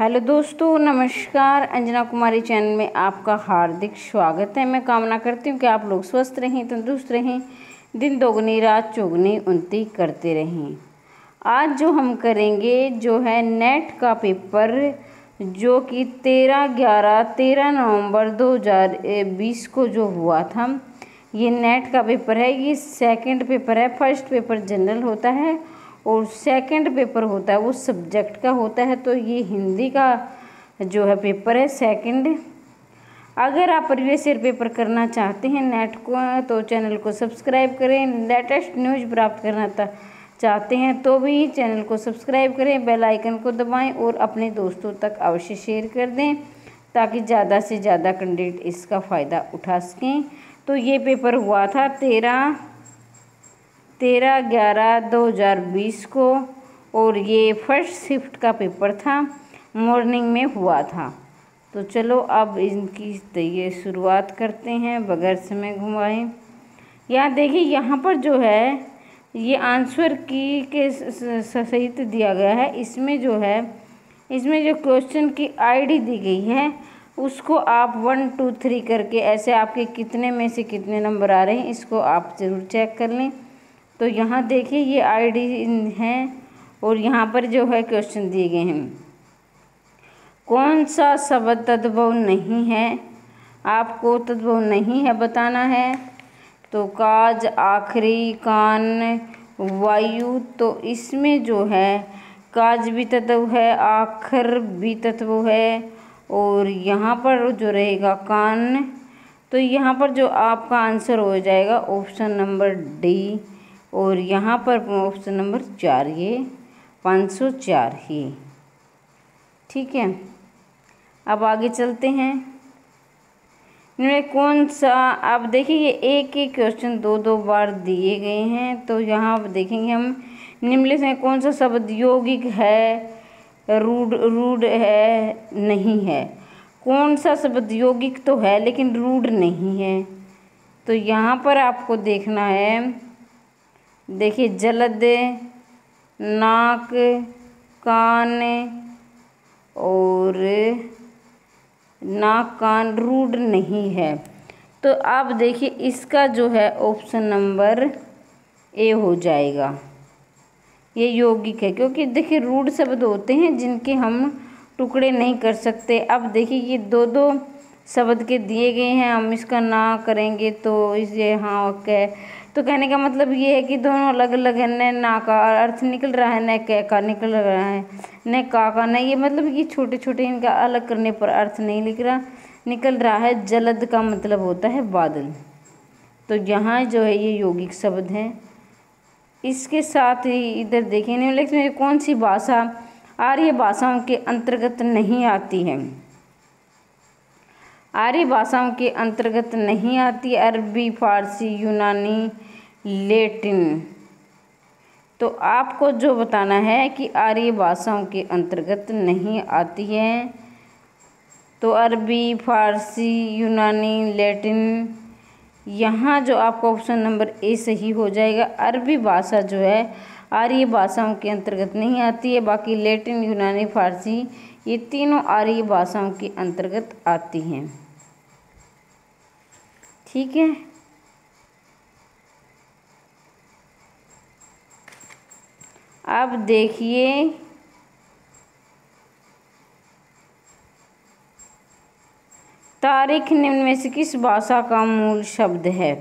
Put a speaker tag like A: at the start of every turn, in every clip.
A: Hello दोस्तों, नमस्कार। अंजना कुमारी channel में आपका हार्दिक स्वागत है। मैं कामना करती हूँ कि आप लोग स्वस्थ रहें, तंदुरुस्त रहें, दिन दोगुनी रात चौगुनी उन्नति करते रहें। आज जो हम करेंगे जो है नेट का पेपर, जो कि 13 नवंबर 2020 को जो हुआ था। ये नेट का पेपर है। ये सेकंड पेपर है। फर्स्ट पेपर जनरल होता है और सेकंड पेपर होता है वो सब्जेक्ट का होता है। तो ये हिंदी का जो है पेपर है सेकंड। अगर आप प्रीवियस ईयर पेपर करना चाहते हैं नेट को, तो चैनल को सब्सक्राइब करें। लेटेस्ट न्यूज़ प्राप्त करना चाहते हैं तो भी चैनल को सब्सक्राइब करें, बेल आइकन को दबाएं और अपने दोस्तों तक अवश्य शेयर कर दें ताकि ज़्यादा से ज़्यादा कैंडिडेट इसका फ़ायदा उठा सकें। तो ये पेपर हुआ था 13/11/2020 को और ये फर्स्ट शिफ्ट का पेपर था, मॉर्निंग में हुआ था। तो चलो अब इनकी ये शुरुआत करते हैं बगैर समय घुमाए। यहाँ देखिए, यहाँ पर जो है ये आंसर की के सहित दिया गया है। इसमें जो क्वेश्चन की आईडी दी गई है उसको आप 1 2 3 करके ऐसे आपके कितने में से कितने नंबर आ रहे हैं इसको आप ज़रूर चेक कर लें। तो यहाँ देखिए ये आईडी है और यहाँ पर जो है क्वेश्चन दिए गए हैं। कौन सा शब्द तद्भव नहीं है, आपको तद्भव नहीं है बताना है। तो काज, आखिरी, कान, वायु। तो इसमें जो है काज भी तत्व है, आखिर भी तत्व है और यहाँ पर जो रहेगा कान। तो यहाँ पर जो आपका आंसर हो जाएगा ऑप्शन नंबर डी और यहाँ पर ऑप्शन नंबर 4, ये 504 ही। ठीक है, अब आगे चलते हैं। इनमें कौन सा, अब देखिए ये एक ही क्वेश्चन दो बार दिए गए हैं। तो यहाँ अब देखेंगे हम निम्नलिखित में कौन सा शब्द यौगिक है, रूढ़ है, नहीं है। कौन सा शब्द यौगिक तो है लेकिन रूढ़ नहीं है। तो यहाँ पर आपको देखना है, देखिए जलद, नाक, कान और नाक कान रूढ़ नहीं है। तो आप देखिए इसका जो है ऑप्शन नंबर ए हो जाएगा। ये यौगिक है क्योंकि देखिए रूढ़ शब्द होते हैं जिनके हम टुकड़े नहीं कर सकते। अब देखिए ये दो शब्द के दिए गए हैं, हम इसका ना करेंगे तो इसे हाँ कह। तो कहने का मतलब ये है कि दोनों अलग अलग है। न ना का अर्थ निकल रहा है, न कै का निकल रहा है, न का नहीं। ये मतलब ये छोटे छोटे इनका अलग करने पर अर्थ नहीं निकल रहा है। जलद का मतलब होता है बादल। तो यहाँ जो है ये यौगिक शब्द हैं। इसके साथ ही इधर देखें निम्नलिखित में कौन सी भाषा आर्य भाषाओं के अंतर्गत नहीं आती है। आर्य भाषाओं के अंतर्गत नहीं आती अरबी, फारसी, यूनानी, लैटिन। तो आपको जो बताना है कि आर्य भाषाओं के अंतर्गत नहीं आती है। तो अरबी, फारसी, यूनानी, लैटिन। यहाँ जो आपका ऑप्शन नंबर ए सही हो जाएगा। अरबी भाषा जो है आर्य भाषाओं के अंतर्गत नहीं आती है। बाकी लैटिन, यूनानी, फारसी ये तीनों आर्य भाषाओं के अंतर्गत आती हैं। ठीक है, अब देखिए तारीख निम्न में से किस भाषा का मूल शब्द है।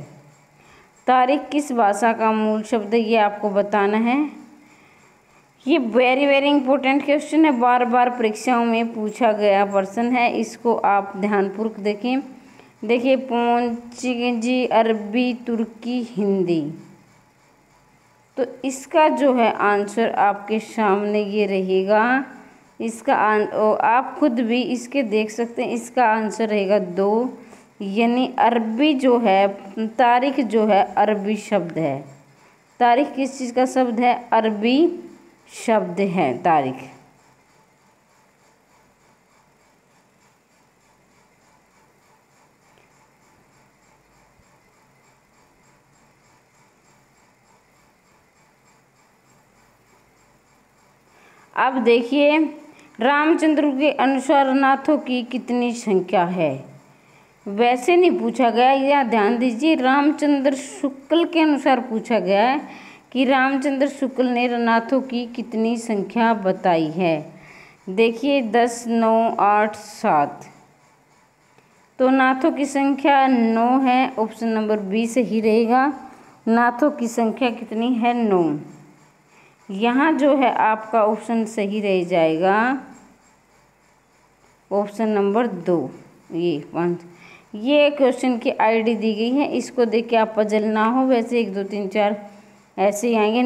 A: तारीख किस भाषा का मूल शब्द है ये आपको बताना है। ये वेरी इम्पोर्टेंट क्वेश्चन है, बार बार परीक्षाओं में पूछा गया प्रश्न है। इसको आप ध्यानपूर्वक देखें। देखिए पोर्चुगीज, अरबी, तुर्की, हिंदी। तो इसका जो है आंसर आपके सामने ये रहेगा। इसका आप खुद भी इसके देख सकते हैं। इसका आंसर रहेगा 2, यानी अरबी जो है, तारीख जो है अरबी शब्द है। तारीख किस चीज़ का शब्द है? अरबी शब्द है तारीख। अब देखिए रामचंद्र के अनुसार नाथों की कितनी संख्या है? वैसे नहीं पूछा गया, यह ध्यान दीजिए, रामचंद्र शुक्ल के अनुसार पूछा गया है कि रामचंद्र शुक्ल ने नाथों की कितनी संख्या बताई है। देखिए 10, 9, 8, 7, तो नाथों की संख्या 9 है। ऑप्शन नंबर बी सही रहेगा। नाथों की संख्या कितनी है? 9। यहाँ जो है आपका ऑप्शन सही रह जाएगा, ऑप्शन नंबर 2। ये 5, ये क्वेश्चन की आईडी दी गई है, इसको देख के आप पजल ना हो। वैसे 1, 2, 3, 4 ऐसे ही आएंगे।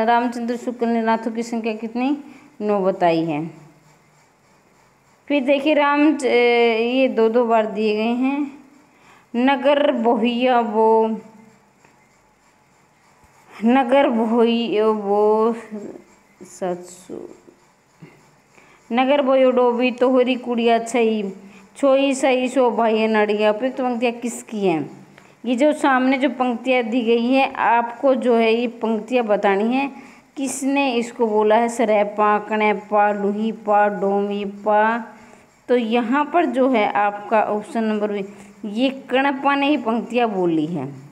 A: रामचंद्र शुक्ल ने नाथों की संख्या कितनी? 9 बताई है। फिर देखिए ये 2 बार दिए गए हैं। नगर भोइया वो 700, नगर बोयो डोबी तोहरी कुड़िया छई छोई सही सो भाई नड़िया। उपयुक्त पंक्तियाँ किसकी हैं? ये जो सामने जो पंक्तियाँ दी गई है, आपको जो है ये पंक्तियाँ बतानी है किसने इसको बोला है। सरेपा, कणेपा, लुहीपा, डोमीपा। तो यहाँ पर जो है आपका ऑप्शन नंबर बी, ये कणप्पा ने ही पंक्तियाँ बोली है।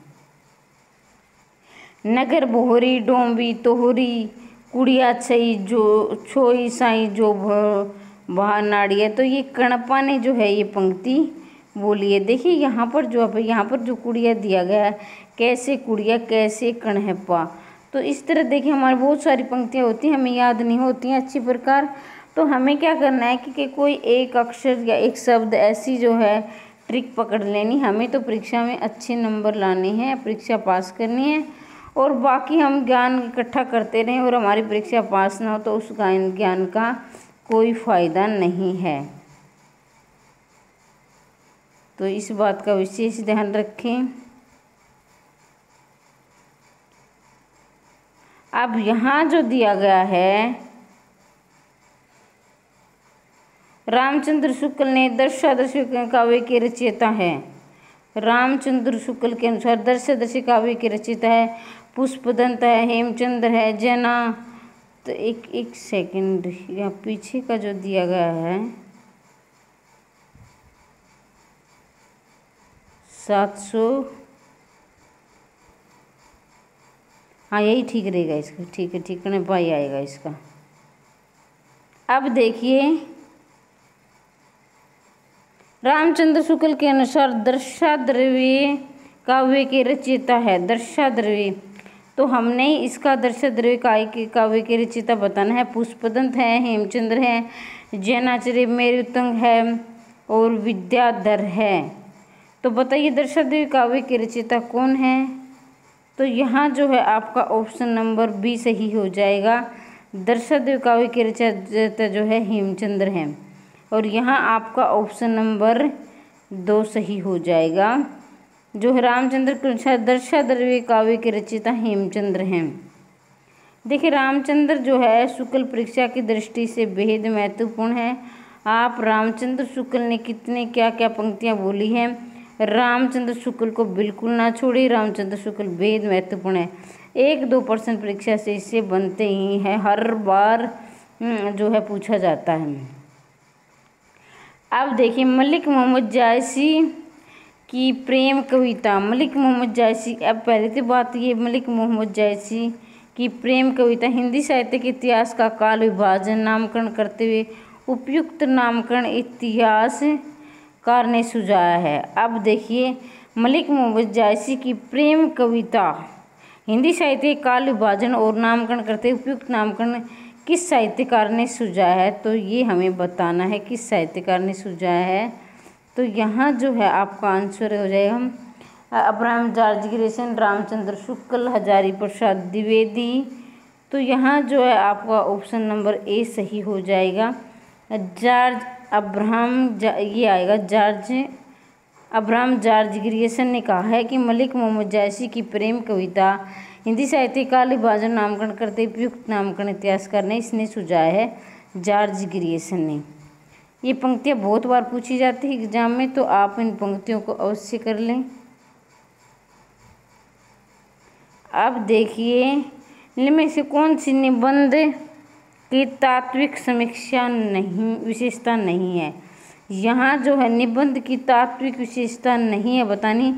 A: नगर बोहरी डोंबी तोहरी कुड़िया छई जो छोई साई जो वहाँ नाड़ी है। तो ये कणप्पा ने जो है ये पंक्ति बोली है। देखिए यहाँ पर जो कुड़िया दिया गया है, कैसे कुड़िया कैसे कणप्पा। तो इस तरह देखिए हमारे बहुत सारी पंक्तियाँ होती हैं, हमें याद नहीं होती हैं अच्छी प्रकार। तो हमें क्या करना है कि कोई एक अक्षर या एक शब्द ऐसी जो है ट्रिक पकड़ लेनी। हमें तो परीक्षा में अच्छे नंबर लाने हैं, परीक्षा पास करनी है, और बाकी हम ज्ञान इकट्ठा करते रहें और हमारी परीक्षा पास ना हो तो उस ज्ञान का कोई फ़ायदा नहीं है। तो इस बात का विशेष ध्यान रखें। अब यहाँ जो दिया गया है, रामचंद्र शुक्ल ने दर्शादर्शी काव्य के रचयिता है। रामचंद्र शुक्ल के अनुसार दर्शादर्शी काव्य के रचयिता है पुष्पदंत है, हेमचंद्र है, जैना। तो एक सेकंड, यहाँ पीछे का जो दिया गया है 700, हाँ यही ठीक रहेगा इसका। ठीक है, ठीक है, पाई आएगा इसका। अब देखिए रामचंद्र शुक्ल के अनुसार दर्शाद्रव्य काव्य के रचयिता है। दर्शाद्रव्य, तो हमने इसका दर्शाद्रव्य काव्य के रचयिता बताना है। पुष्पदंत है, हेमचंद्र है, जैनाचार्य मेरुतंग है और विद्याधर है। तो बताइए दर्शाद्रव्य काव्य के रचयिता कौन है? तो यहाँ जो है आपका ऑप्शन नंबर बी सही हो जाएगा। दर्शाद्रव्य काव्य के रचयिता जो है हेमचंद्र है, और यहाँ आपका ऑप्शन नंबर 2 सही हो जाएगा। जो है रामचंद्र के अनुसार दर्शाद्रव्य काव्य के रचयिता हेमचंद्र हैं। देखिए रामचंद्र जो है शुक्ल परीक्षा की दृष्टि से बेहद महत्वपूर्ण है। आप रामचंद्र शुक्ल ने कितने क्या क्या पंक्तियाँ बोली हैं, रामचंद्र शुक्ल को बिल्कुल ना छोड़िए। रामचंद्र शुक्ल बेहद महत्वपूर्ण है। 1-2% परीक्षा से इससे बनते ही हैं, हर बार जो है पूछा जाता है। अब देखिए मलिक मोहम्मद जायसी की प्रेम कविता। मलिक मोहम्मद जायसी, अब पहले तो बात ये, मलिक मोहम्मद जायसी की प्रेम कविता हिंदी साहित्य के इतिहास का काल विभाजन नामकरण करते हुए उपयुक्त नामकरण इतिहासकार ने सुझाया है। अब देखिए मलिक मोहम्मद जायसी की प्रेम कविता हिंदी साहित्य के काल विभाजन और नामकरण करते हुए उपयुक्त नामकरण किस साहित्यकार ने सुझाया है? तो ये हमें बताना है किस साहित्यकार ने सुझाया है। तो यहाँ जो है आपका आंसर हो जाएगा Abraham George Grayson, Ramchandra Shukla, Hazari Prasad Dwivedi. तो यहाँ जो है आपका ऑप्शन नंबर ए सही हो जाएगा। ये आएगा अब्राहम जॉर्ज ग्रेसन ने कहा है कि मलिक मोहम्मद जायसी की प्रेम कविता हिंदी साहित्य काल विभाजन नामकरण करते उपयुक्त नामकरण इतिहासकार ने इसने सुझाया है जॉर्ज ग्रेसन ने। ये पंक्तियाँ बहुत बार पूछी जाती है एग्जाम में, तो आप इन पंक्तियों को अवश्य कर लें। अब देखिए इनमें से कौन सी निबंध की तात्विक समीक्षा नहीं, विशेषता नहीं है। यहाँ जो है निबंध की तात्विक विशेषता नहीं है बतानी,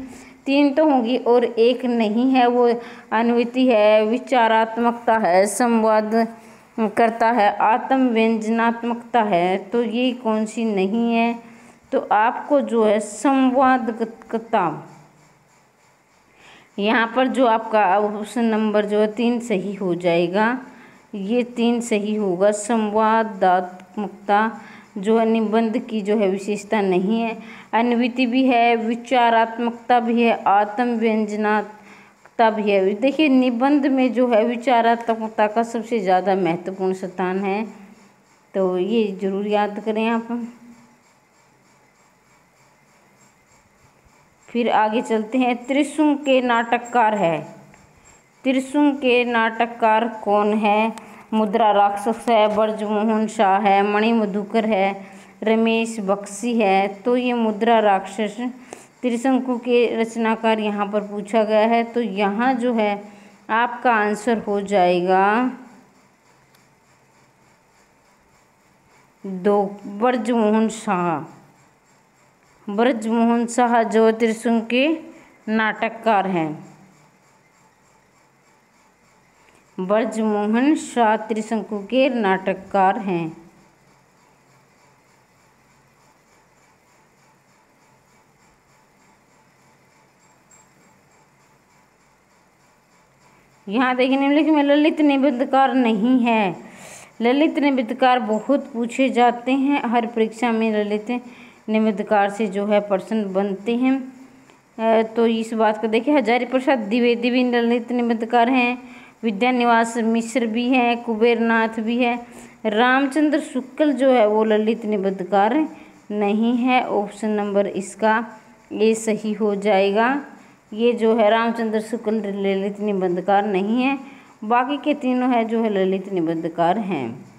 A: 3 तो होगी और एक नहीं है, वो अनुभूति है, विचारात्मकता है, संवाद करता है, आत्म व्यंजनात्मकता है। तो ये कौन सी नहीं है? तो आपको जो है संवादकता, यहाँ पर जो आपका ऑप्शन नंबर जो है 3 सही हो जाएगा। ये 3 सही होगा। संवादात्मकता जो है निबंध की जो है विशेषता नहीं है। अनुभूति भी है, विचारात्मकता भी है, आत्म व्यंजनात्मकता भी है। देखिए निबंध में जो है विचारात्मकता का सबसे ज़्यादा महत्वपूर्ण स्थान है, तो ये जरूर याद करें आप। फिर आगे चलते हैं। त्रिशुंग के नाटककार है। त्रिशुंग के नाटककार कौन है? मुद्रा राक्षस है, ब्रजमोहन शाह है, मणि मधुकर है, रमेश बख्शी है। तो ये मुद्रा राक्षस त्रिशंकु के रचनाकार यहाँ पर पूछा गया है। तो यहाँ जो है आपका आंसर हो जाएगा 2, ब्रजमोहन शाह। ब्रजमोहन शाह जो त्रिशंकु के नाटककार हैं। ब्रजमोहन शाह त्रिशंकु के नाटककार हैं। यहाँ देखिए निम्नलिखित में ललित निबंधकार नहीं है। ललित निबंधकार बहुत पूछे जाते हैं, हर परीक्षा में ललित निबंधकार से जो है प्रश्न बनते हैं। तो इस बात को देखिए, हजारी प्रसाद द्विवेदी भी ललित निबंधकार हैं, विद्यानिवास मिश्र भी हैं, कुबेरनाथ भी है, रामचंद्र शुक्ल जो है वो ललित निबंधकार नहीं है। ऑप्शन नंबर इसका ये सही हो जाएगा। ये जो है रामचंद्र शुक्ल ललित निबंधकार नहीं है, बाकी के तीनों है जो है ललित निबंधकार हैं।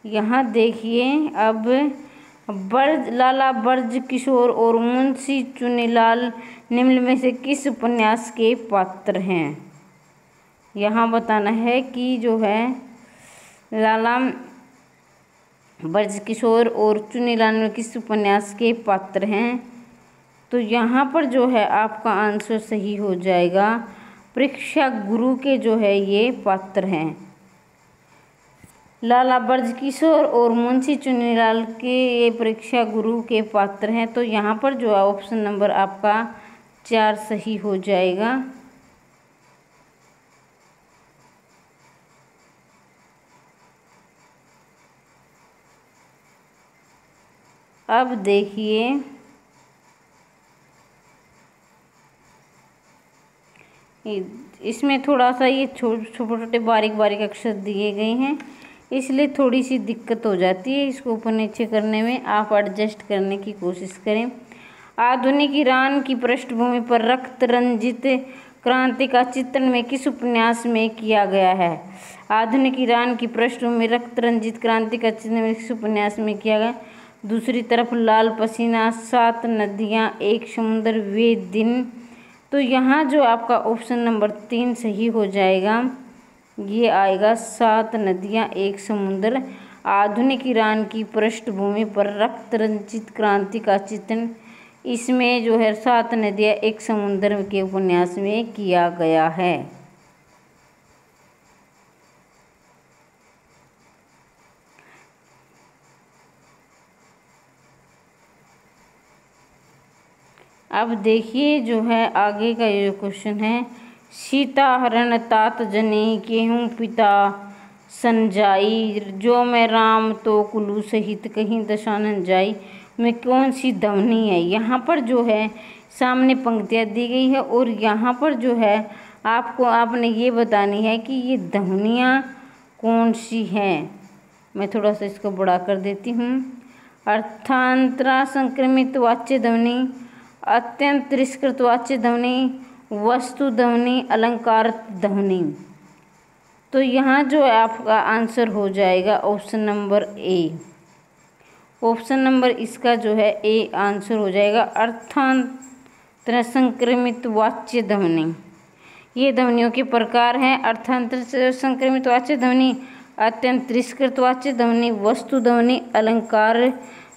A: यहाँ देखिए अब लाला ब्रज किशोर और मुंशी चुनीलाल निम्न में से किस उपन्यास के पात्र हैं? यहाँ बताना है कि जो है लाला ब्रज किशोर और चुनीलाल में किस उपन्यास के पात्र हैं। तो यहाँ पर जो है आपका आंसर सही हो जाएगा, परीक्षा गुरु के जो है ये पात्र हैं। लाला ब्रज किशोर और मुंशी चुनीलाल के ये परीक्षा गुरु के पात्र हैं। तो यहाँ पर जो है ऑप्शन नंबर आपका 4 सही हो जाएगा। अब देखिए इसमें थोड़ा सा ये छोटे छोटे बारीक बारीक अक्षर दिए गए हैं, इसलिए थोड़ी सी दिक्कत हो जाती है इसको ऊपर नीचे करने में। आप एडजस्ट करने की कोशिश करें। आधुनिक ईरान की पृष्ठभूमि पर रक्त रंजित क्रांति का चित्रण में किस उपन्यास में किया गया है? आधुनिक ईरान की पृष्ठभूमि रक्त रंजित क्रांति का चित्रण किस उपन्यास में किया गया? दूसरी तरफ लाल पसीना, 7 नदियाँ, एक समुद्र, वे दिन। तो यहाँ जो आपका ऑप्शन नंबर 3 सही हो जाएगा। ये आएगा 7 नदियाँ एक समुद्र। आधुनिक ईरान की पृष्ठभूमि पर रक्त रंजित क्रांति का चित्रण, इसमें जो है 7 नदियाँ एक समुद्र के उपन्यास में किया गया है। अब देखिए जो है आगे का ये क्वेश्चन है, सीता हरण तात जनी केहूँ पिता संजाई, जो मैं राम तो कुलू सहित कहीं दशानन जाई में कौन सी ध्वनि है? यहाँ पर जो है सामने पंक्तियाँ दी गई है और यहाँ पर जो है आपने ये बतानी है कि ये ध्वनियाँ कौन सी हैं। मैं थोड़ा सा इसको बड़ा कर देती हूँ। अर्थांतरा संक्रमित वाच्य ध्वनि, अत्यंत तिरस्कृत वाच्य ध्वनि, वस्तु ध्वनि, अलंकार ध्वनि। तो यहाँ जो है आपका आंसर हो जाएगा option number A. Option number इसका जो है ए आंसर हो जाएगा, अर्थांतर संक्रमित वाच्य ध्वनि। ये ध्वनियों के प्रकार हैं अर्थांतर संक्रमित वाच्य ध्वनि, अत्यंत तिरस्कृतवाच्य ध्वनि, वस्तु ध्वनि, अलंकार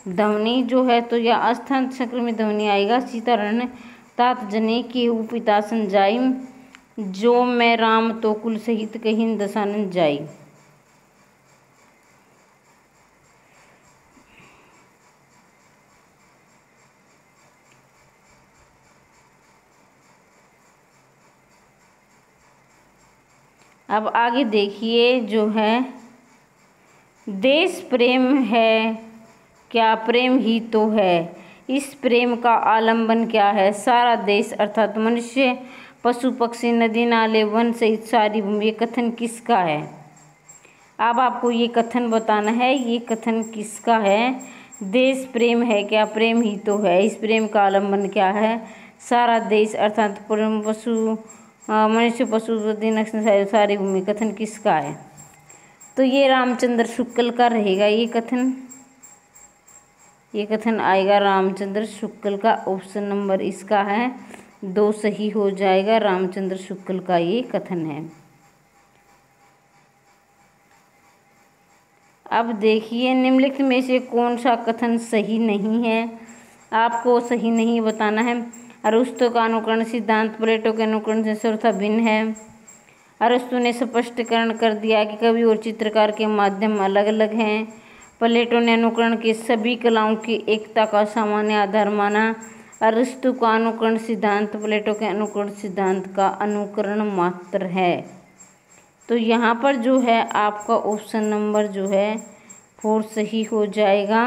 A: ध्वनि जो है तो यह अर्थांत संक्रमित ध्वनि आएगा। सीतारण तात जने केहू पितासन जाई, जो मैं राम तो कुल सहित कहीं दसानन जाई। अब आगे देखिए जो है देश प्रेम है क्या प्रेम ही तो है, इस प्रेम का आलंबन क्या है, सारा देश अर्थात मनुष्य पशु पक्षी नदी नाले वन सहित सारी भूमि। ये कथन किसका है? अब आपको ये कथन बताना है, ये कथन किसका है। देश प्रेम है क्या प्रेम ही तो है, इस प्रेम का आलंबन क्या है, सारा देश अर्थात पशु मनुष्य पशु नदी सारी भूमि। कथन किसका है? तो ये रामचंद्र शुक्ल का रहेगा ये कथन। ये कथन आएगा रामचंद्र शुक्ल का। ऑप्शन नंबर इसका है 2 सही हो जाएगा। रामचंद्र शुक्ल का ये कथन है। अब देखिए निम्नलिखित में से कौन सा कथन सही नहीं है, आपको सही नहीं बताना है। अरस्तु का अनुकरण सिद्धांत प्लेटो के अनुकरण से सर्वथा भिन्न है। अरस्तु ने स्पष्टीकरण कर दिया कि कवि और चित्रकार के माध्यम अलग अलग हैं। प्लेटो ने अनुकरण के सभी कलाओं की एकता का सामान्य आधार माना। अरस्तु का अनुकरण सिद्धांत प्लेटो के अनुकरण सिद्धांत का अनुकरण मात्र है। तो यहाँ पर जो है आपका ऑप्शन नंबर जो है 4 सही हो जाएगा।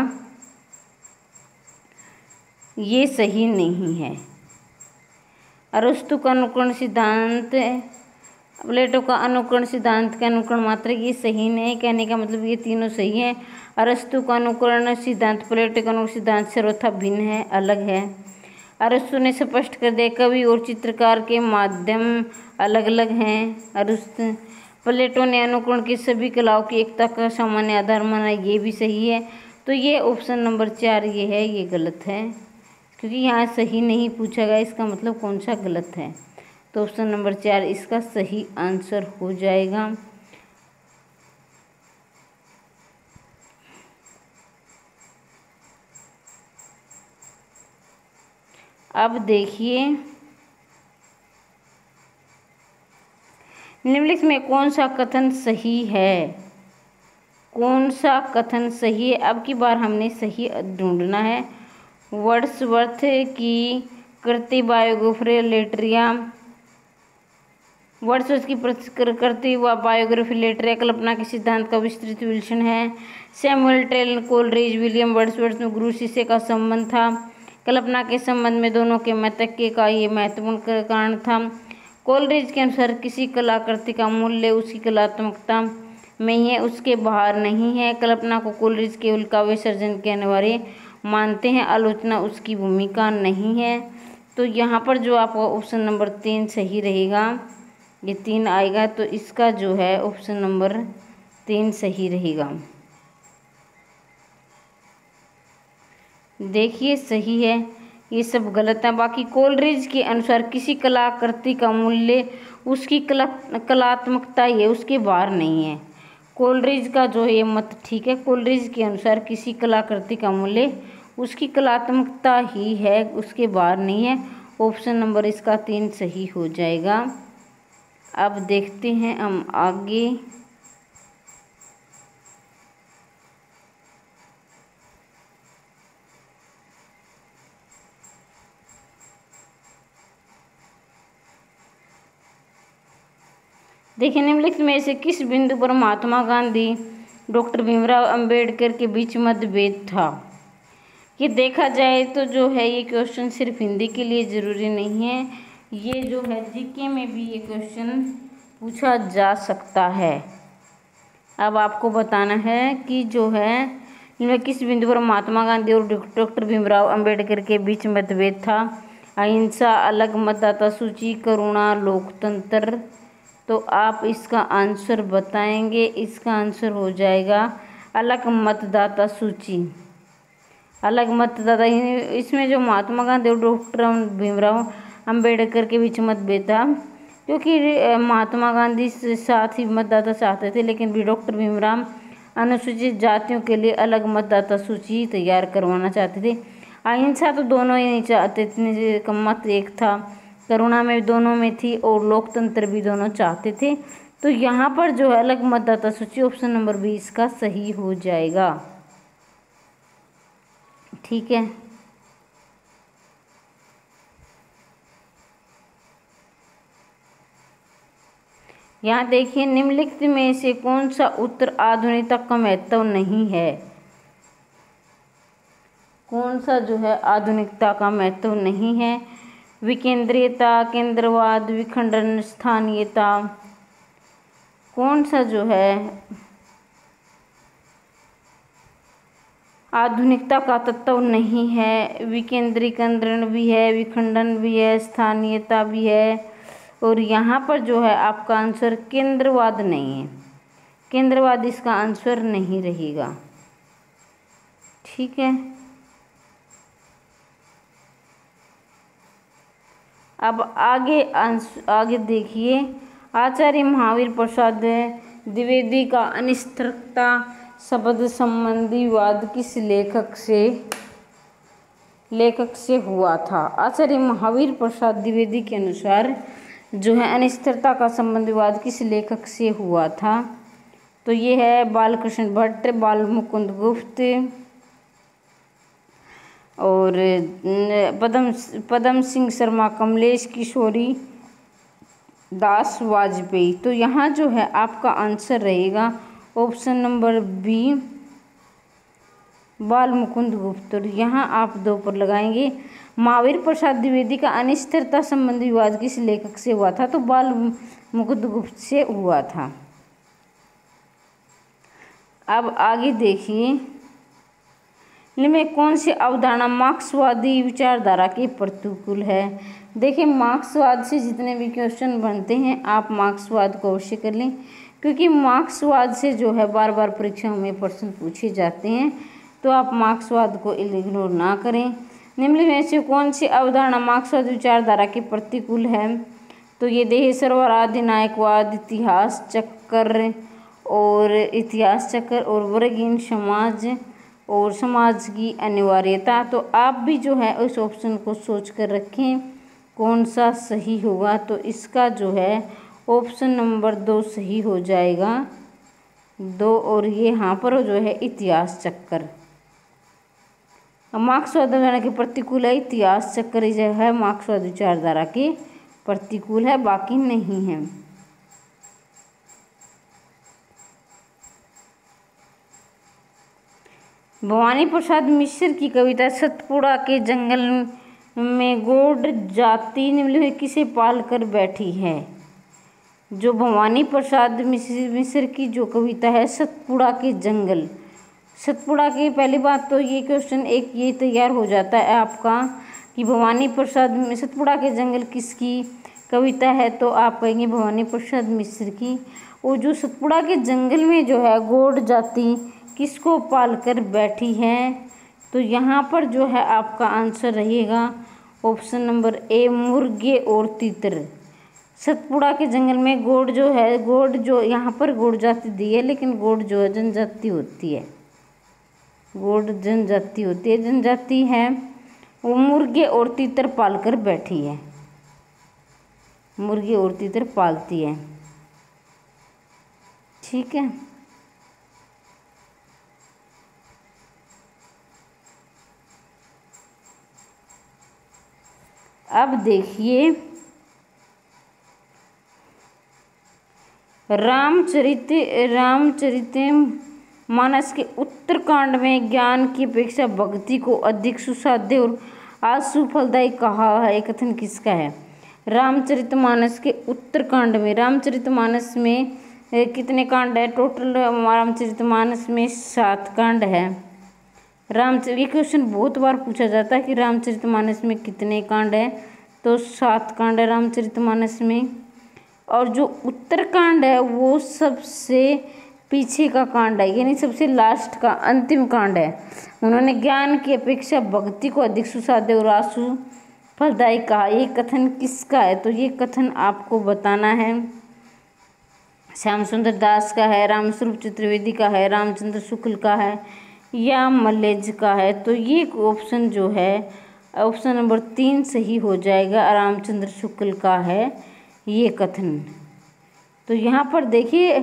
A: ये सही नहीं है। अरस्तु का अनुकरण सिद्धांत प्लेटो का अनुकरण सिद्धांत का अनुकरण मात्र, ये सही नहीं। कहने का मतलब ये तीनों सही हैं। अरस्तु का अनुकरण सिद्धांत प्लेटो का अनुकरण सिद्धांत सर्वथा भिन्न है, अलग है। अरस्तु ने स्पष्ट कर दिया कवि और चित्रकार के माध्यम अलग अलग हैं। अरस्तु प्लेटो ने अनुकरण की सभी कलाओं की एकता का सामान्य आधार माना, ये भी सही है। तो ये ऑप्शन नंबर 4 ये है, ये गलत है क्योंकि यहाँ सही नहीं पूछा गया। इसका मतलब कौन सा गलत है, तो ऑप्शन नंबर 4 इसका सही आंसर हो जाएगा। अब देखिए निम्नलिखित में कौन सा कथन सही है, कौन सा कथन सही है। अब की बार हमने सही ढूंढना है। वर्ड्सवर्थ की कृति बायोग्राफी लिटरेरिया, वर्ड्सवर्थ की कृति व बायोग्राफी लिटरेरिया कल्पना के सिद्धांत का विस्तृत विश्लेषण है। Samuel talon Coleridge William Wordsworth में गुरु शिष्य का संबंध था। कल्पना के संबंध में दोनों के मतैक्य का ये महत्वपूर्ण कारण था। कोलरिज के अनुसार किसी कलाकृति का मूल्य उसकी कलात्मकता में ही है, उसके बाहर नहीं है। कल्पना को कोलरिज केवल काव्य सर्जन के अनिवार्य मानते हैं, आलोचना उसकी भूमिका नहीं है। तो यहाँ पर जो आपका ऑप्शन नंबर 3 सही रहेगा, ये 3 आएगा। तो इसका जो है ऑप्शन नंबर 3 सही रहेगा। देखिए सही है, ये सब गलत है। बाकी कोलरिज के अनुसार किसी कलाकृति का मूल्य उसकी कलात्मकता ही है, उसके बाहर नहीं है। कोलरिज का जो है ये मत ठीक है। कोलरिज के अनुसार किसी कलाकृति का मूल्य उसकी कलात्मकता ही है, उसके बाहर नहीं है। ऑप्शन नंबर इसका 3 सही हो जाएगा। अब देखते हैं हम आगे। देखिए निम्नलिखित में से किस बिंदु पर महात्मा गांधी डॉक्टर भीमराव अंबेडकर के बीच मतभेद था। ये देखा जाए तो जो है ये क्वेश्चन सिर्फ हिंदी के लिए ज़रूरी नहीं है, ये जो है जीके में भी ये क्वेश्चन पूछा जा सकता है। अब आपको बताना है कि जो है इनमें किस बिंदु पर महात्मा गांधी और डॉक्टर भीमराव अंबेडकर के बीच मतभेद था। अहिंसा, अलग मतदाता सूची, करुणा, लोकतंत्र। तो आप इसका आंसर बताएंगे। इसका आंसर हो जाएगा अलग मतदाता सूची। अलग मतदाता, इसमें जो महात्मा गांधी और डॉक्टर भीमराव अंबेडकर के बीच मतभेद था क्योंकि महात्मा गांधी से साथ ही मतदाता चाहते थे, लेकिन भी डॉक्टर भीमराव अनुसूचित जातियों के लिए अलग मतदाता सूची तैयार करवाना चाहते थे। अहिंसा तो दोनों ही नहीं चाहते थे, मत एक था, करुणा में दोनों में थी, और लोकतंत्र भी दोनों चाहते थे। तो यहाँ पर जो है अलग मतदाता सूची ऑप्शन नंबर 20 का सही हो जाएगा। ठीक है, यहाँ देखिए, निम्नलिखित में से कौन सा उत्तर आधुनिकता का महत्व नहीं है। कौन सा जो है आधुनिकता का महत्व नहीं है? विकेंद्रीयता, केंद्रवाद, विखंडन, स्थानीयता। कौन सा जो है आधुनिकता का तत्व नहीं है? विकेंद्रीकरण भी है, विखंडन भी है, स्थानीयता भी है, और यहाँ पर जो है आपका आंसर केंद्रवाद नहीं है। केंद्रवाद इसका आंसर नहीं रहेगा। ठीक है, अब आगे देखिए, आचार्य महावीर प्रसाद द्विवेदी का अनिश्चितता शब्द संबंधी वाद किस लेखक से हुआ था? आचार्य महावीर प्रसाद द्विवेदी के अनुसार जो है अनिश्चितता का संबंधी वाद किस लेखक से हुआ था? तो ये है बालकृष्ण भट्ट, बालमुकुंद गुप्त और पदम सिंह शर्मा, कमलेश किशोरी दास वाजपेयी। तो यहाँ जो है आपका आंसर रहेगा option number B, Balmukund Gupt. और यहाँ आप 2 पर लगाएंगे। महावीर प्रसाद द्विवेदी का अनिश्चितता संबंधी विवाद किस लेखक से हुआ था? तो बालमुकुंद गुप्त से हुआ था। अब आगे देखिए, इनमें कौन सी अवधारणा मार्क्सवादी विचारधारा के प्रतिकूल है? देखिए, मार्क्सवाद से जितने भी क्वेश्चन बनते हैं आप मार्क्सवाद को अवश्य कर लें, क्योंकि मार्क्सवाद से जो है बार बार परीक्षाओं में प्रश्न पूछे जाते हैं, तो आप मार्क्सवाद को इग्नोर ना करें। निम्न में से कौन सी अवधारणा मार्क्सवाद विचारधारा के प्रतिकूल है? तो ये देखिए, सर्ववादी नायकवाद, इतिहास चक्र और वर्गहीन समाज और समाज की अनिवार्यता। तो आप भी जो है उस ऑप्शन को सोच कर रखें कौन सा सही होगा। तो इसका जो है ऑप्शन नंबर 2 सही हो जाएगा, 2। और ये यहाँ पर जो है इतिहास चक्र, मार्क्सवाद विचारधारा के प्रतिकूल है। इतिहास चक्र जो है मार्क्सवाद विचारधारा के प्रतिकूल है, बाकी नहीं है। भवानी प्रसाद मिश्र की कविता सतपुड़ा के जंगल में गौड़ जाति निम्नलिखित किसे पाल कर बैठी है? जो भवानी प्रसाद मिश्र की जो कविता है सतपुड़ा के जंगल, सतपुड़ा की पहली बात तो ये क्वेश्चन एक ये तैयार हो जाता है आपका कि भवानी प्रसाद सतपुड़ा के जंगल किसकी कविता है? तो आप कहेंगे भवानी प्रसाद मिश्र की। और जो सतपुड़ा के जंगल में जो है गौड़ जाति किसको पाल कर बैठी है? तो यहाँ पर जो है आपका आंसर रहेगा ऑप्शन नंबर ए, मुर्गे और तीतर। सतपुड़ा के जंगल में गौड़ जो है, गौड़ जो यहाँ पर गौड़ जाति दी है, लेकिन गौड़ जो है जनजाति होती है, गौड़ जनजाति होती है, जनजाति है, वो मुर्गे और तीतर पाल कर बैठी है, मुर्गे और तीतर पालती है। ठीक है, अब देखिए, रामचरितमानस के उत्तरकांड में ज्ञान की अपेक्षा भक्ति को अधिक सुसाध्य और आशु फलदायी कहा है, कथन किसका है? रामचरितमानस के उत्तरकांड में, रामचरितमानस में कितने कांड है टोटल? रामचरितमानस में 7 कांड है। ये क्वेश्चन बहुत बार पूछा जाता है कि रामचरितमानस में कितने कांड है? तो 7 कांड है रामचरितमानस में। और जो उत्तरकांड है वो सबसे पीछे का कांड है, यानी सबसे लास्ट का अंतिम कांड है। उन्होंने ज्ञान की अपेक्षा भक्ति को अधिक सुसाध्य और आशु फलदायी कहा, ये कथन किसका है? तो ये कथन आपको बताना है। श्याम सुंदर दास का है, रामस्वरूप चतुर्वेदी का है, रामचंद्र शुक्ल का है या मल्लेज का है? तो ये ऑप्शन जो है ऑप्शन नंबर 3 सही हो जाएगा, रामचंद्र शुक्ल का है ये कथन। तो यहाँ पर देखिए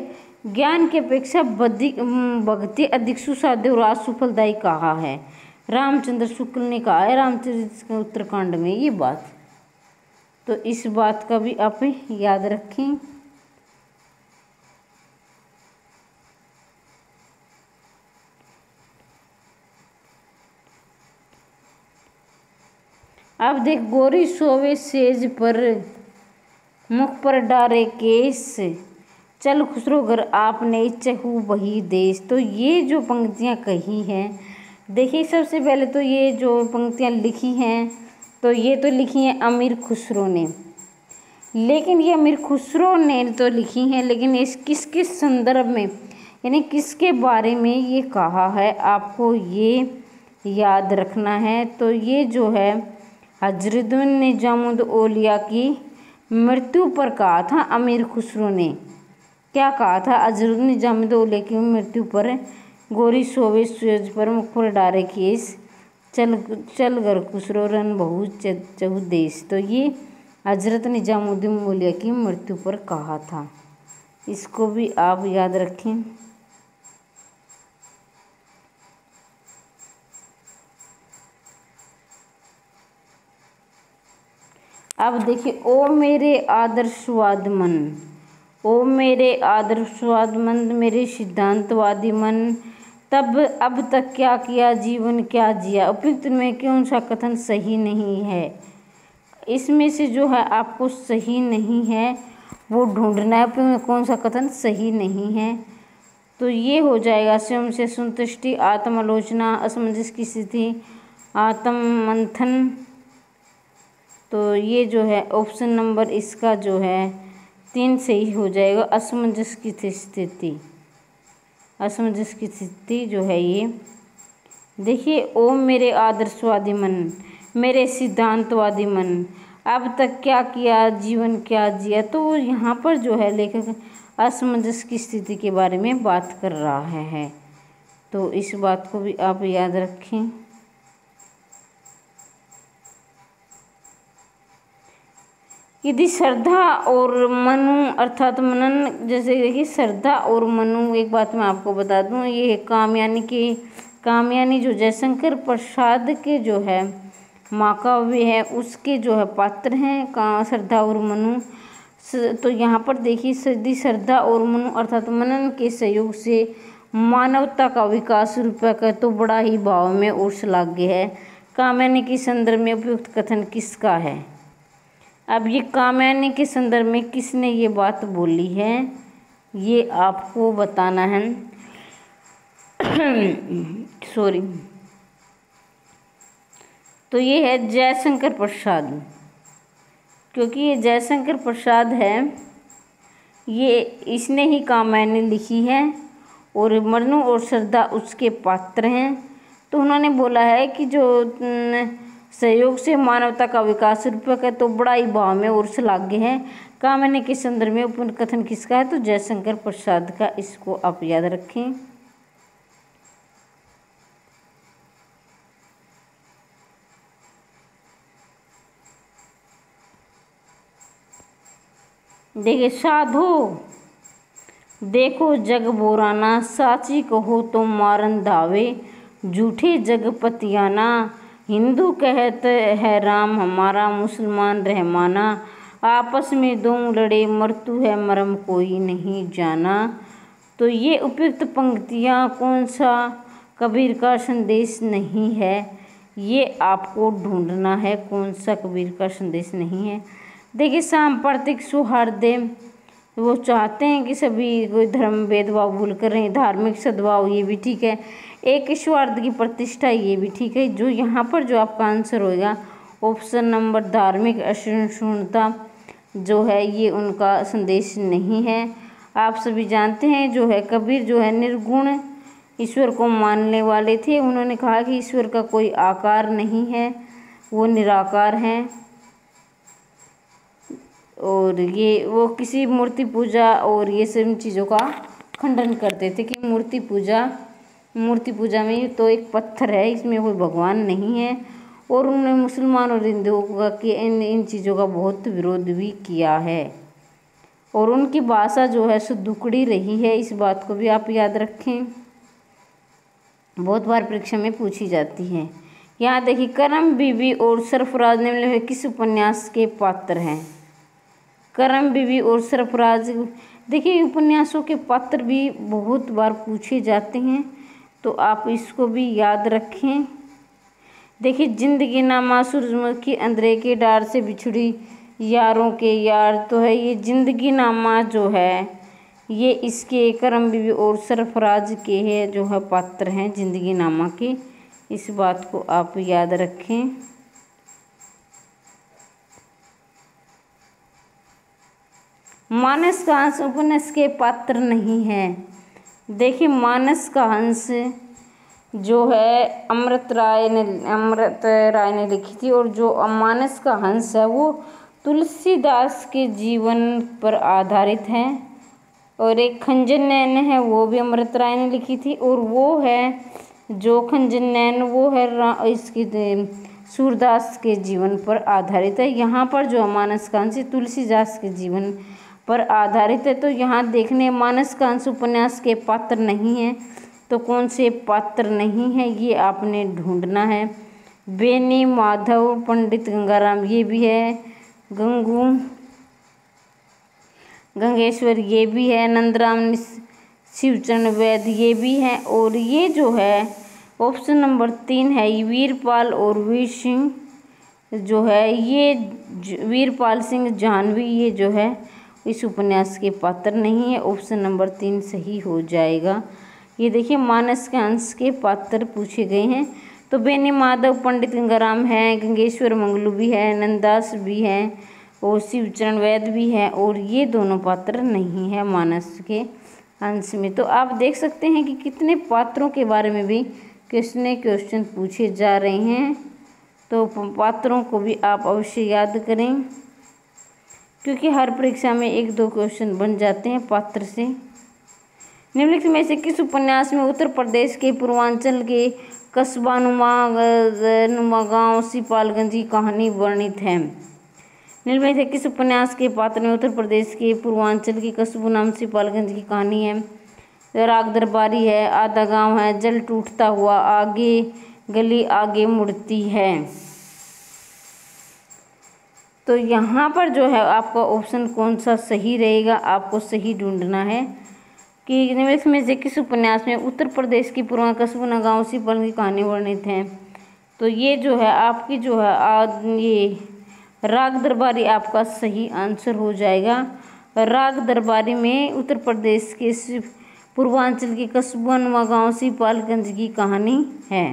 A: ज्ञान की अपेक्षा भक्ति अधिक सुसाध्य और आशु फलदायी कहा है, रामचंद्र शुक्ल ने कहा है रामचरित उत्तरकांड में ये बात। तो इस बात का भी आप याद रखें। अब देख, गोरी सोवे सेज पर मुख पर डारे केस, चल खुसरो घर आपने चहु बही देश। तो ये जो पंक्तियाँ कही हैं, देखिए सबसे पहले तो ये जो पंक्तियाँ लिखी हैं तो ये तो लिखी हैं अमीर खुसरो ने, लेकिन ये अमीर खुसरो ने तो लिखी हैं, लेकिन इस किसके संदर्भ में यानी किसके बारे में ये कहा है आपको ये याद रखना है। तो ये जो है हजरत निजामुद्दीन औलिया की मृत्यु पर कहा था अमीर खुसरो ने। क्या कहा था? हजरत निजामुद्दीन औलिया की मृत्यु पर गोरी सोवे सेज पर मुख पर डारे केस, चल घर खुसरो रन बहु चहु देश। तो ये हजरत निजामुद्दीन औलिया की मृत्यु पर कहा था, इसको भी आप याद रखें। अब देखिए, ओ मेरे आदर्शवाद मन, ओ मेरे आदर्शवादमंद मेरे सिद्धांतवादी मन, तब अब तक क्या किया जीवन क्या जिया। उपयुक्त में कौन सा कथन सही नहीं है? इसमें से जो है आपको सही नहीं है वो ढूंढना है, उपयुक्त में कौन सा कथन सही नहीं है। तो ये हो जाएगा स्वयं से संतुष्टि, आत्मालोचना, असमंजस की स्थिति, आत्ममंथन। तो ये जो है ऑप्शन नंबर इसका जो है 3 सही हो जाएगा, असमंजस की स्थिति। असमंजस की स्थिति जो है ये देखिए, ओ मेरे आदर्शवादी मन, मेरे सिद्धांतवादी मन, अब तक क्या किया जीवन क्या जिया। तो यहाँ पर जो है लेखक असमंजस की स्थिति के बारे में बात कर रहा है। तो इस बात को भी आप याद रखें। यदि श्रद्धा और मनु अर्थात मनन, जैसे देखिए श्रद्धा और मनु, एक बात मैं आपको बता दूं, ये कामयानी जो जयशंकर प्रसाद के जो है महाकाव्य है उसके जो है पात्र हैं श्रद्धा और मनु। तो यहाँ पर देखिए यदि श्रद्धा और मनु अर्थात मनन के सहयोग से मानवता का विकास रूपये का तो बड़ा ही भाव में और श्लाघ्य है। कामयानी के संदर्भ में उपयुक्त कथन किसका है? अब ये कामयानी के संदर्भ में किसने ये बात बोली है ये आपको बताना है। सॉरी, तो ये है जयशंकर प्रसाद, क्योंकि ये जयशंकर प्रसाद है, ये इसने ही कामयानी लिखी है और मनु और श्रद्धा उसके पात्र हैं। तो उन्होंने बोला है कि जो सहयोग से मानवता का विकास रूपये का तो बड़ा ही भाव में और श्लाघ्य है। कामयानी के संदर्भ में उपयुक्त कथन किसका है? तो जयशंकर प्रसाद का, इसको आप याद रखें। देखिए, साधो देखो जग बोराना, साची कहो तो मारन धावे, झूठे जग पतियाना, हिंदू कहते है राम हमारा, मुसलमान रहमाना, आपस में दो लड़े मृत्यु है मरम कोई नहीं जाना। तो ये उपयुक्त पंक्तियाँ कौन सा कबीर का संदेश नहीं है, ये आपको ढूंढना है कौन सा कबीर का संदेश नहीं है। देखिए, सांप्रदायिक सौहार्द वो चाहते हैं कि सभी कोई धर्म भेदभाव भूल कर रहें, धार्मिक सद्भाव ये भी ठीक है, एक स्वार्थ की प्रतिष्ठा ये भी ठीक है। जो यहाँ पर जो आपका आंसर होएगा ऑप्शन नंबर धार्मिक असहिष्णुता जो है ये उनका संदेश नहीं है। आप सभी जानते हैं जो है कबीर जो है निर्गुण ईश्वर को मानने वाले थे। उन्होंने कहा कि ईश्वर का कोई आकार नहीं है, वो निराकार हैं। और ये वो किसी मूर्ति पूजा और ये सब चीज़ों का खंडन करते थे कि मूर्ति पूजा में तो एक पत्थर है, इसमें कोई भगवान नहीं है। और उन्होंने मुसलमान और हिंदुओं का कि इन चीज़ों का बहुत विरोध भी किया है। और उनकी भाषा जो है सो दुकड़ी रही है, इस बात को भी आप याद रखें, बहुत बार परीक्षा में पूछी जाती है। यहाँ देखिए, करम बीबी और सरफराज निम्नलिखित किस उपन्यास के पात्र हैं। करम बीबी और सरफराज, देखिए उपन्यासों के पात्र भी बहुत बार पूछे जाते हैं, तो आप इसको भी याद रखें। देखिए, जिंदगी नामा, सूरजमुखी, अंधेरे के डार से बिछड़ी, यारों के यार, तो है ये जिंदगी नामा जो है ये इसके करम बीबी और सरफराज के है जो है पात्र हैं जिंदगी नामा के, इस बात को आप याद रखें। मानस का हंस उपन्यास के पात्र नहीं है। देखिए, मानस का हंस जो है अमृत राय ने लिखी थी, और जो मानस का हंस है वो तुलसीदास के जीवन पर आधारित है। और एक खंजन नैन है, वो भी अमृत राय ने लिखी थी, और वो है जो खंजन नैन वो है इसकी सूरदास के जीवन पर आधारित है। यहाँ पर जो मानस का हंस तुलसीदास के जीवन पर आधारित है। तो यहाँ देखने मानस का हंस उपन्यास के पात्र नहीं है, तो कौन से पात्र नहीं है ये आपने ढूंढना है। बेनी माधव, पंडित गंगाराम ये भी है, गंगेश्वर ये भी है, नंदराम शिवचरण वैद्य ये भी है। और ये जो है ऑप्शन नंबर 3 है वीरपाल और वीर सिंह जो है, ये वीरपाल सिंह जाह्नवी ये जो है इस उपन्यास के पात्र नहीं है। ऑप्शन नंबर 3 सही हो जाएगा। ये देखिए, मानस के हंस के पात्र पूछे गए हैं, तो बेनी माधव, पंडित गंगाराम है, गंगेश्वर मंगलू भी है, नंददास भी है और शिवचरण वैद्य भी है, और ये दोनों पात्र नहीं है मानस के हंस में। तो आप देख सकते हैं कि कितने पात्रों के बारे में भी क्वेश्चन पूछे जा रहे हैं, तो पात्रों को भी आप अवश्य याद करें, क्योंकि हर परीक्षा में 1-2 क्वेश्चन बन जाते हैं पात्र से। निम्नलिखित में से किस उपन्यास में उत्तर प्रदेश के पूर्वांचल के कस्बा नुमा गाँव सिपालगंज की कहानी वर्णित है। निम्नलिखित में किस उपन्यास के पात्र में उत्तर प्रदेश के पूर्वांचल के कस्बों नाम सिपालगंज की कहानी है। राग दरबारी है, आधा गांव है, जल टूटता हुआ, आगे गली आगे मुड़ती है। तो यहाँ पर जो है आपका ऑप्शन कौन सा सही रहेगा, आपको सही ढूंढना है कि निम्नलिखित में से किस उपन्यास में उत्तर प्रदेश की पूर्व कस्बों गाँव सिपालगंज की कहानी वर्णित है। तो ये जो है आपकी जो है ये राग दरबारी आपका सही आंसर हो जाएगा। राग दरबारी में उत्तर प्रदेश के पूर्वांचल के कस्बा गाँव सिपालगंज की कहानी है,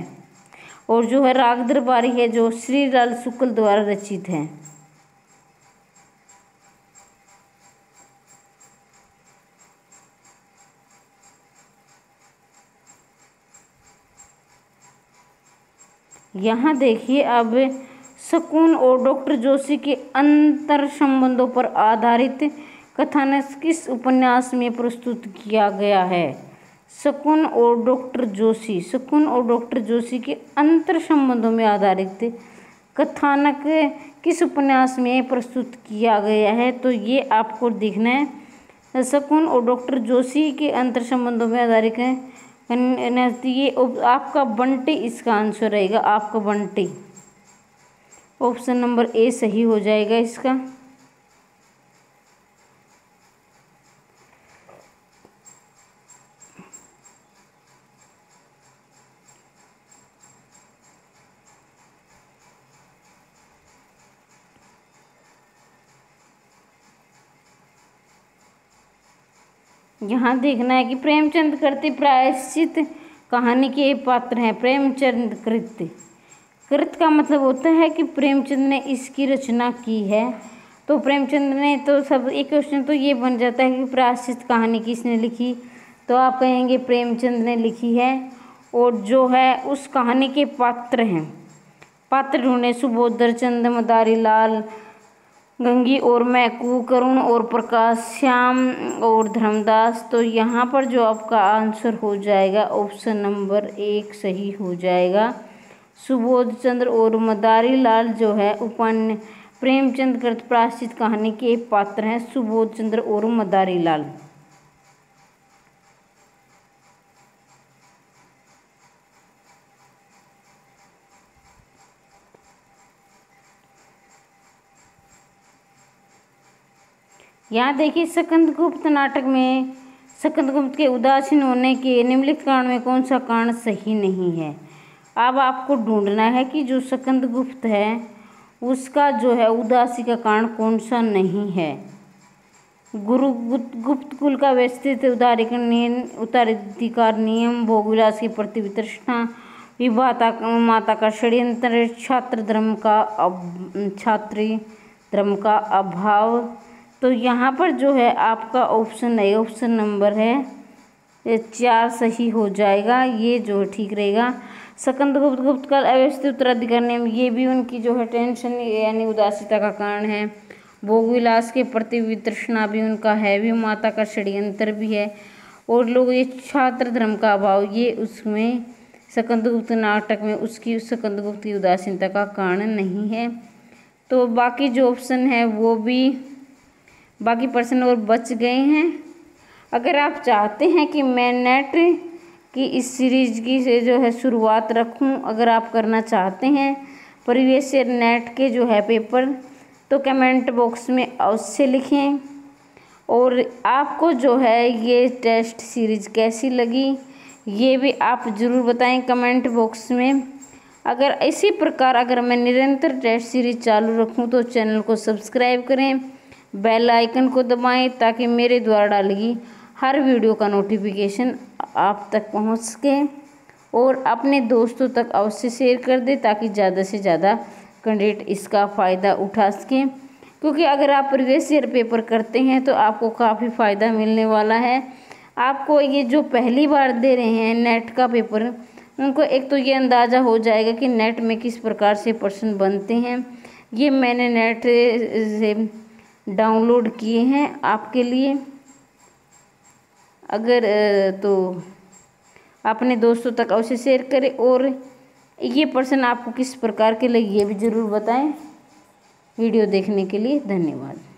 A: और जो है राग दरबारी है जो श्रीलाल शुक्ल द्वारा रचित है। यहाँ देखिए, अब शकुन और डॉक्टर जोशी के अंतर संबंधों पर आधारित कथानक किस उपन्यास में प्रस्तुत किया गया है। शकुन और डॉक्टर जोशी के अंतर संबंधों में आधारित कथानक किस उपन्यास में प्रस्तुत किया गया है। तो ये आपको देखना है, शकुन और डॉक्टर जोशी के अंतर संबंधों में आधारित है। ये आपका बंटी इसका आंसर रहेगा, आपका बंटी। ऑप्शन नंबर ए सही हो जाएगा इसका। यहाँ देखना है कि प्रेमचंद कृत प्रायश्चित कहानी के पात्र हैं। प्रेमचंद कृत का मतलब होता है कि प्रेमचंद ने इसकी रचना की है। तो प्रेमचंद ने तो सब एक क्वेश्चन तो ये बन जाता है कि प्रायश्चित कहानी किसने लिखी, तो आप कहेंगे प्रेमचंद ने लिखी है। और जो है उस कहानी के पात्र हैं, पात्र ढूंढे सुबोधर चंद, मदारी लाल, गंगी और मैं, कुकरुण और प्रकाश, श्याम और धर्मदास। तो यहाँ पर जो आपका आंसर हो जाएगा ऑप्शन नंबर 1 सही हो जाएगा। सुबोध चंद्र और मदारी लाल जो है उपन्यास प्रेमचंद कृत प्राचीन कहानी के पात्र हैं, सुबोध चंद्र और मदारी लाल। यहाँ देखिए, स्कंदगुप्त नाटक में स्कंदगुप्त के उदासीन होने के निम्नलिखित कारण में कौन सा कारण सही नहीं है। अब आपको ढूंढना है कि जो स्कंदगुप्त है उसका जो है उदासी का कारण कौन सा नहीं है। गुप्त कुल का व्यवस्थित उत्तराधिकार नियम, भोगविलास की प्रति वितृष्णा, विवाहता माता का षड्यंत्र, छात्री धर्म का अभाव। तो यहाँ पर जो है आपका ऑप्शन है, ऑप्शन नंबर है 4 सही हो जाएगा। ये जो ठीक रहेगा। स्कंदगुप्त गुप्त काल अव्यवस्थित उत्तराधिकार नियम, ये भी उनकी जो है टेंशन यानी उदासीता का कारण है। भोगविलास के प्रति वितृष्णा भी उनका है, भी माता का षड्यंत्र भी है। और लोग ये छात्र धर्म का अभाव, ये उसमें स्कंदगुप्त नाटक में उसकी स्कंदगुप्त की उदासीनता का कारण नहीं है। तो बाकी जो ऑप्शन है वो भी, बाकी प्रश्न और बच गए हैं। अगर आप चाहते हैं कि मैं नेट की इस सीरीज की से जो है शुरुआत रखूं, अगर आप करना चाहते हैं प्रीवियस ईयर नेट के जो है पेपर, तो कमेंट बॉक्स में अवश्य लिखें। और आपको जो है ये टेस्ट सीरीज कैसी लगी ये भी आप ज़रूर बताएं कमेंट बॉक्स में। अगर इसी प्रकार अगर मैं निरंतर टेस्ट सीरीज चालू रखूं तो चैनल को सब्सक्राइब करें, बेल आइकन को दबाएं ताकि मेरे द्वारा डाली गई हर वीडियो का नोटिफिकेशन आप तक पहुंच सके। और अपने दोस्तों तक अवश्य शेयर कर दें ताकि ज़्यादा से ज़्यादा कैंडिडेट इसका फ़ायदा उठा सकें। क्योंकि अगर आप प्रीवियस ईयर पेपर करते हैं तो आपको काफ़ी फ़ायदा मिलने वाला है। आपको ये जो पहली बार दे रहे हैं नेट का पेपर, उनको एक तो ये अंदाज़ा हो जाएगा कि नेट में किस प्रकार से प्रश्न बनते हैं। ये मैंने नेट से डाउनलोड किए हैं आपके लिए। अगर तो अपने दोस्तों तक अवश्य शेयर करें और ये प्रश्न आपको किस प्रकार के लगे ये भी ज़रूर बताएं। वीडियो देखने के लिए धन्यवाद।